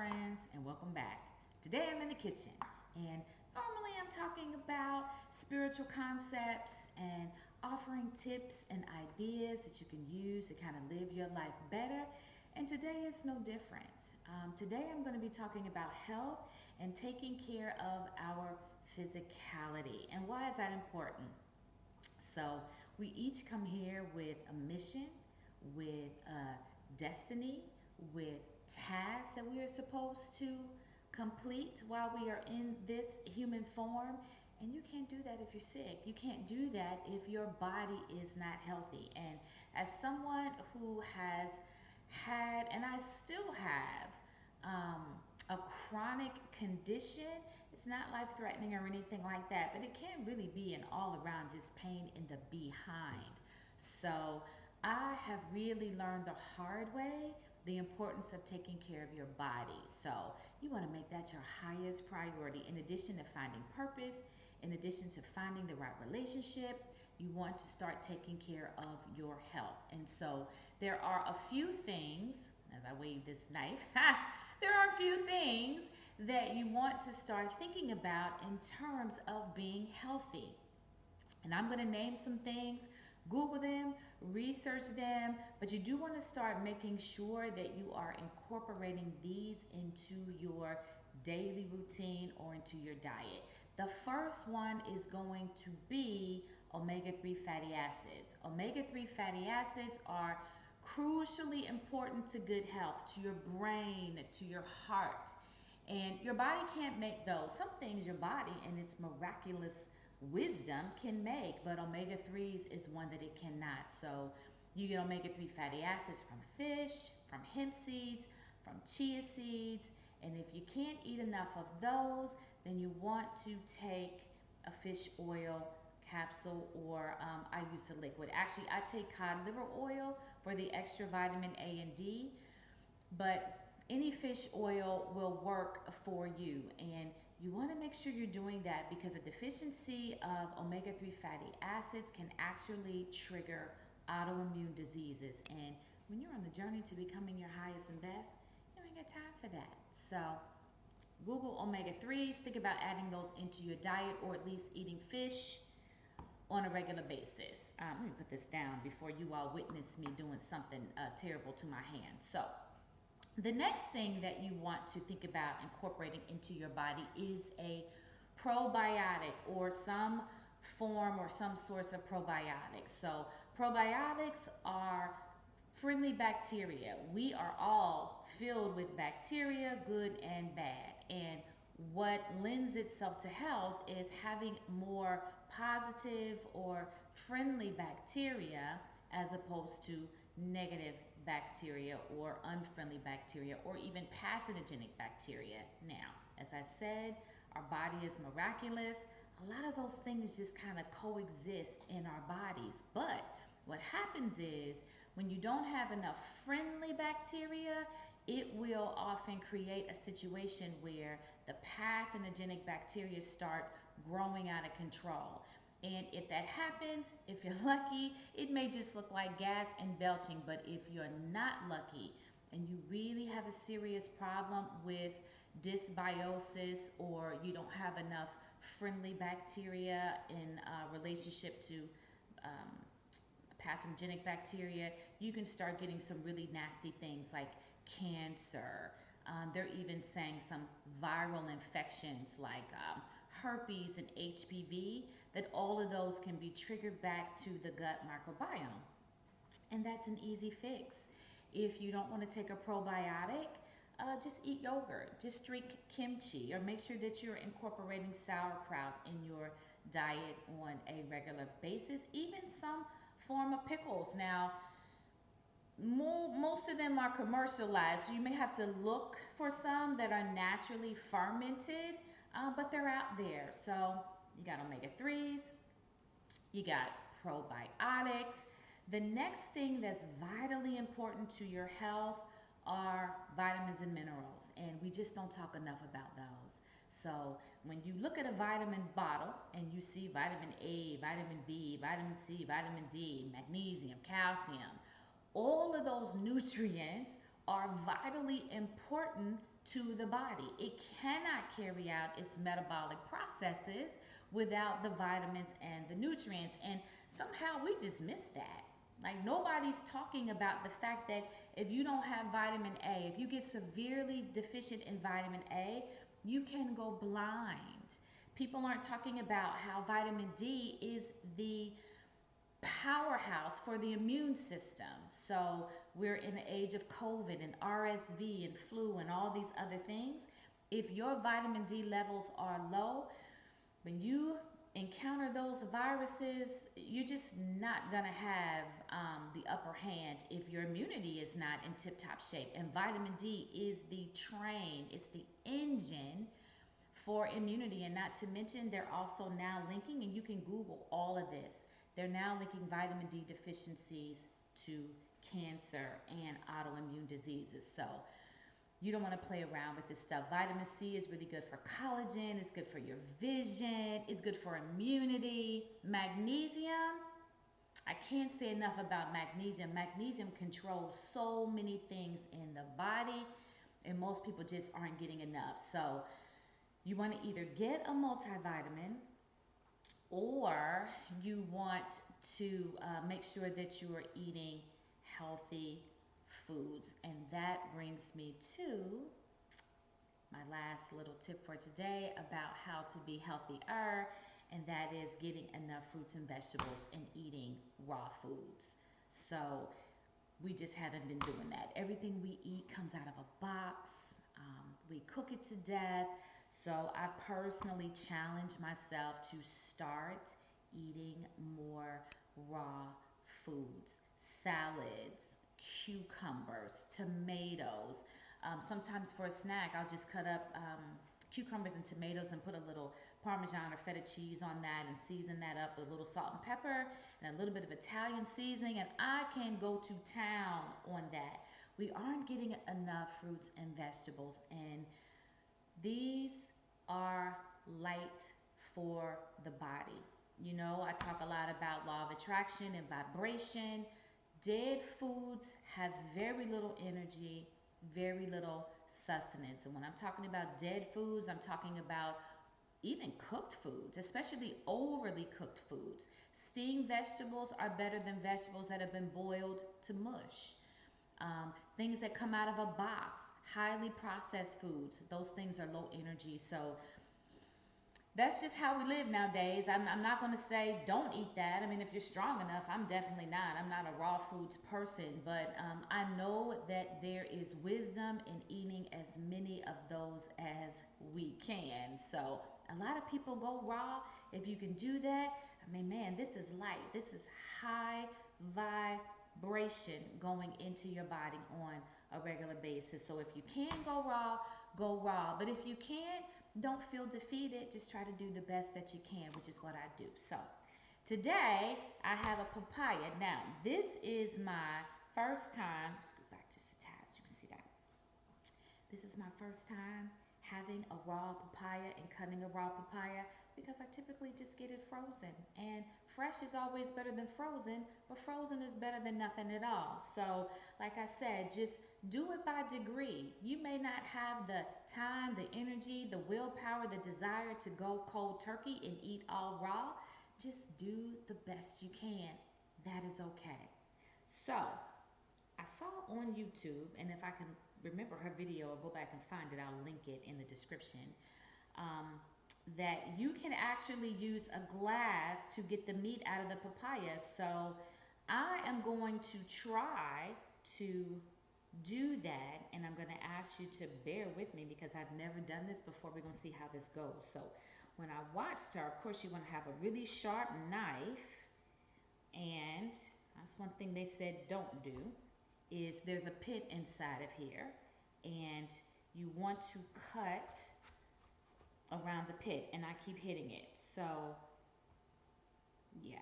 friends, and welcome back. Today I'm in the kitchen, and normally I'm talking about spiritual concepts and offering tips and ideas that you can use to kind of live your life better. And today is no different. Today I'm going to be talking about health and taking care of our physicality. And why is that important? So, we each come here with a mission, with a destiny, with tasks that we are supposed to complete while we are in this human form. And you can't do that if you're sick. You can't do that if your body is not healthy. And as someone who has had, and I still have, a chronic condition, it's not life threatening or anything like that, but it can really be an all around just pain in the behind. So I have really learned the hard way the importance of taking care of your body. So you want to make that your highest priority. In addition to finding purpose, in addition to finding the right relationship, you want to start taking care of your health. And so there are a few things, as I wave this knife, there are a few things that you want to start thinking about in terms of being healthy. And I'm going to name some things, Google them, research them, but you do want to start making sure that you are incorporating these into your daily routine or into your diet. The first one is going to be omega 3 fatty acids. Omega 3 fatty acids are crucially important to good health, to your brain, to your heart. And your body can't make those. Some things your body, in its miraculous wisdom, can make, but omega 3s is one that it cannot. So you get omega 3 fatty acids from fish, from hemp seeds, from chia seeds. And if you can't eat enough of those, then you want to take a fish oil capsule, or I use a liquid. Actually, I take cod liver oil for the extra vitamin A and D, but any fish oil will work for you. And you want to make sure you're doing that because a deficiency of omega 3 fatty acids can actually trigger autoimmune diseases. And when you're on the journey to becoming your highest and best, you ain't got time for that. So, Google omega 3s, think about adding those into your diet or at least eating fish on a regular basis. Let me put this down before you all witness me doing something terrible to my hand. So, the next thing that you want to think about incorporating into your body is a probiotic or some form or some source of probiotics. So, probiotics are friendly bacteria. We are all filled with bacteria, good and bad. And what lends itself to health is having more positive or friendly bacteria as opposed to negative bacteria or unfriendly bacteria or even pathogenic bacteria. Now, as I said, our body is miraculous. A lot of those things just kind of coexist in our bodies. But what happens is when you don't have enough friendly bacteria, it will often create a situation where the pathogenic bacteria start growing out of control. And if that happens, if you're lucky, it may just look like gas and belching. But if you're not lucky and you really have a serious problem with dysbiosis, or you don't have enough friendly bacteria in relationship to um, pathogenic bacteria, you can start getting some really nasty things like cancer. They're even saying some viral infections like herpes and HPV, that all of those can be triggered back to the gut microbiome. And that's an easy fix. If you don't want to take a probiotic, just eat yogurt, just drink kimchi, or make sure that you're incorporating sauerkraut in your diet on a regular basis, even some form of pickles. Now, most of them are commercialized, so you may have to look for some that are naturally fermented, but they're out there. So you got omega 3s, you got probiotics. The next thing that's vitally important to your health are vitamins and minerals, and we just don't talk enough about those. So when you look at a vitamin bottle and you see vitamin A, vitamin B, vitamin C, vitamin D, magnesium, calcium, all of those nutrients are vitally important to the body. It cannot carry out its metabolic processes without the vitamins and the nutrients. And somehow we just miss that. Like nobody's talking about the fact that if you don't have vitamin A, if you get severely deficient in vitamin A, you can go blind. People aren't talking about how vitamin D is the powerhouse for the immune system. So we're in the age of COVID and RSV and flu and all these other things. If your vitamin D levels are low, when you encounter those viruses, you're just not going to have the upper hand if your immunity is not in tip-top shape. And vitamin D is the train, it's the engine for immunity. And not to mention, they're also now linking, and you can Google all of this, they're now linking vitamin D deficiencies to cancer and autoimmune diseases. So you don't want to play around with this stuff. Vitamin C is really good for collagen. It's good for your vision. It's good for immunity. Magnesium, I can't say enough about magnesium. Magnesium controls so many things in the body, and most people just aren't getting enough. So you want to either get a multivitamin, or you want to make sure that you are eating healthy foods. And that brings me to my last little tip for today about how to be healthier, and that is getting enough fruits and vegetables and eating raw foods. So we just haven't been doing that. Everything we eat comes out of a box. We cook it to death. So I personally challenge myself to start eating more raw foods, salads, cucumbers, tomatoes. Sometimes for a snack, I'll just cut up cucumbers and tomatoes and put a little Parmesan or feta cheese on that and season that up with a little salt and pepper and a little bit of Italian seasoning, and I can go to town on that. We aren't getting enough fruits and vegetables, and these are light for the body. You know, I talk a lot about law of attraction and vibration. Dead foods have very little energy, very little sustenance. And when I'm talking about dead foods, I'm talking about even cooked foods, especially overly cooked foods. Steamed vegetables are better than vegetables that have been boiled to mush. Things that come out of a box, highly processed foods, those things are low energy. So that's just how we live nowadays. I'm not going to say don't eat that. I mean, if you're strong enough, I'm definitely not. I'm not a raw foods person, but I know that there is wisdom in eating as many of those as we can. So a lot of people go raw. If you can do that, I mean, man, this is light. This is high vibration going into your body on a regular basis. So if you can go raw, go raw. But if you can't, don't feel defeated. Just try to do the best that you can, which is what I do. So today I have a papaya. Now, this is my first time. Scoot back just a tad so you can see that. This is my first time having a raw papaya and cutting a raw papaya, because I typically just get it frozen. And fresh is always better than frozen, but frozen is better than nothing at all. So, like I said, just do it by degree. You may not have the time, the energy, the willpower, the desire to go cold turkey and eat all raw. Just do the best you can. That is okay. So, I saw on YouTube, and if I can remember her video, I'll go back and find it. I'll link it in the description. That you can actually use a glass to get the meat out of the papaya. So I am going to try to do that, and I'm going to ask you to bear with me because I've never done this before. We're going to see how this goes. So when I watched her, of course you want to have a really sharp knife, and that's one thing they said don't do, is there's a pit inside of here, and you want to cut around the pit, and I keep hitting it. So yeah,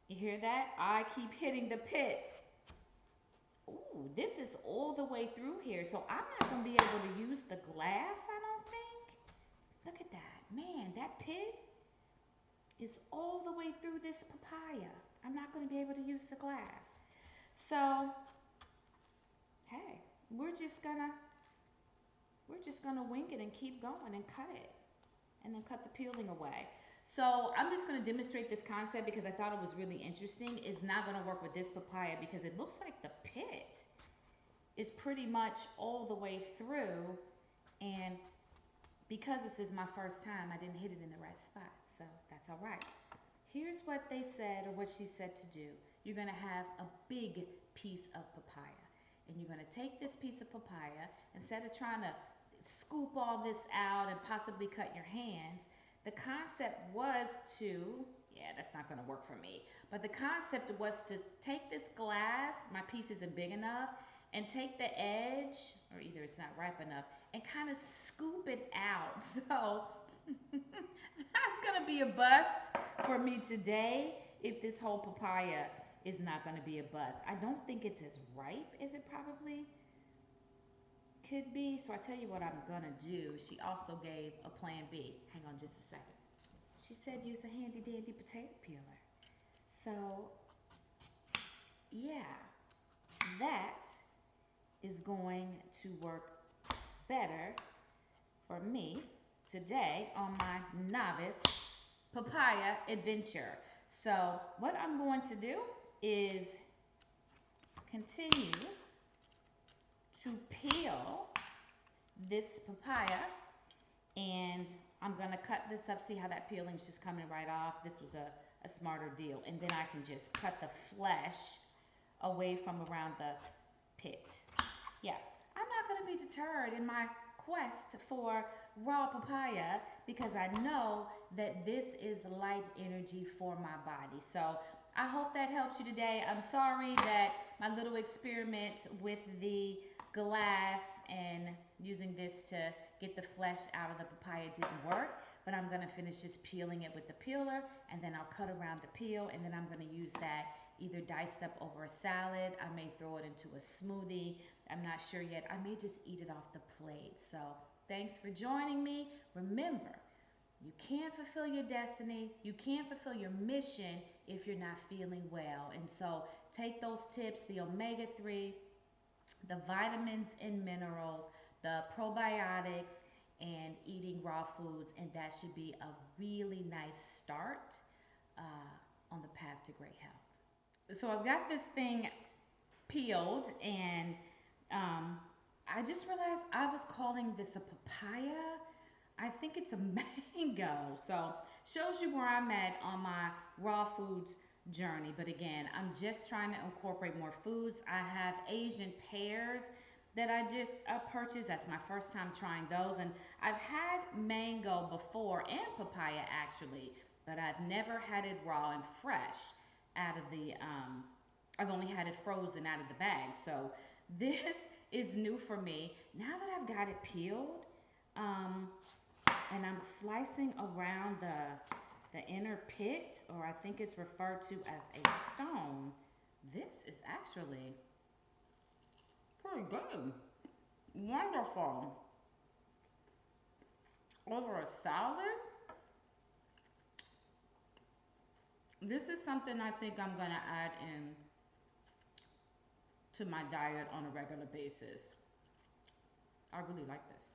you hear that? I keep hitting the pit. Ooh, this is all the way through here, so I'm not gonna be able to use the glass, I don't think. Look at that, man, that pit is all the way through this papaya. I'm not gonna be able to use the glass. So hey, we're just gonna we're just gonna wing it and keep going and cut it, and then cut the peeling away. So I'm just going to demonstrate this concept because I thought it was really interesting. It's not going to work with this papaya because it looks like the pit is pretty much all the way through, and because this is my first time, I didn't hit it in the right spot, so that's all right. Here's what they said, or what she said to do. You're going to have a big piece of papaya, and you're going to take this piece of papaya, instead of trying to scoop all this out and possibly cut your hands, the concept was to, yeah, that's not going to work for me, but the concept was to take this glass, my piece isn't big enough, and take the edge, or either it's not ripe enough, and kind of scoop it out. So that's going to be a bust for me today if this whole papaya is not going to be a bust. I don't think it's as ripe as it probably could be. So I tell you what I'm going to do. She also gave a plan B. Hang on just a second. She said use a handy dandy potato peeler. So yeah, that is going to work better for me today on my novice papaya adventure. So what I'm going to do is continue to peel this papaya, and I'm going to cut this up. See how that peeling's just coming right off? This was a smarter deal. And then I can just cut the flesh away from around the pit. Yeah, I'm not going to be deterred in my quest for raw papaya because I know that this is light energy for my body. So I hope that helps you today. I'm sorry that my little experiment with the glass and using this to get the flesh out of the papaya didn't work, but I'm going to finish just peeling it with the peeler, and then I'll cut around the peel, and then I'm going to use that either diced up over a salad. I may throw it into a smoothie. I'm not sure yet. I may just eat it off the plate. So thanks for joining me. Remember, you can't fulfill your destiny. You can't fulfill your mission if you're not feeling well. And so take those tips, the omega-3, the vitamins and minerals, the probiotics, and eating raw foods, and that should be a really nice start on the path to great health. So I've got this thing peeled, and I just realized I was calling this a papaya. I think it's a mango. So shows you where I'm at on my raw foods journey. But again, I'm just trying to incorporate more foods. I have Asian pears that I just purchased. That's my first time trying those. And I've had mango before, and papaya actually, but I've never had it raw and fresh out of the, I've only had it frozen out of the bag. So this is new for me. Now that I've got it peeled, and I'm slicing around the inner pit, or I think it's referred to as a stone, this is actually pretty good. Wonderful. Over a salad, this is something I think I'm going to add in to my diet on a regular basis. I really like this.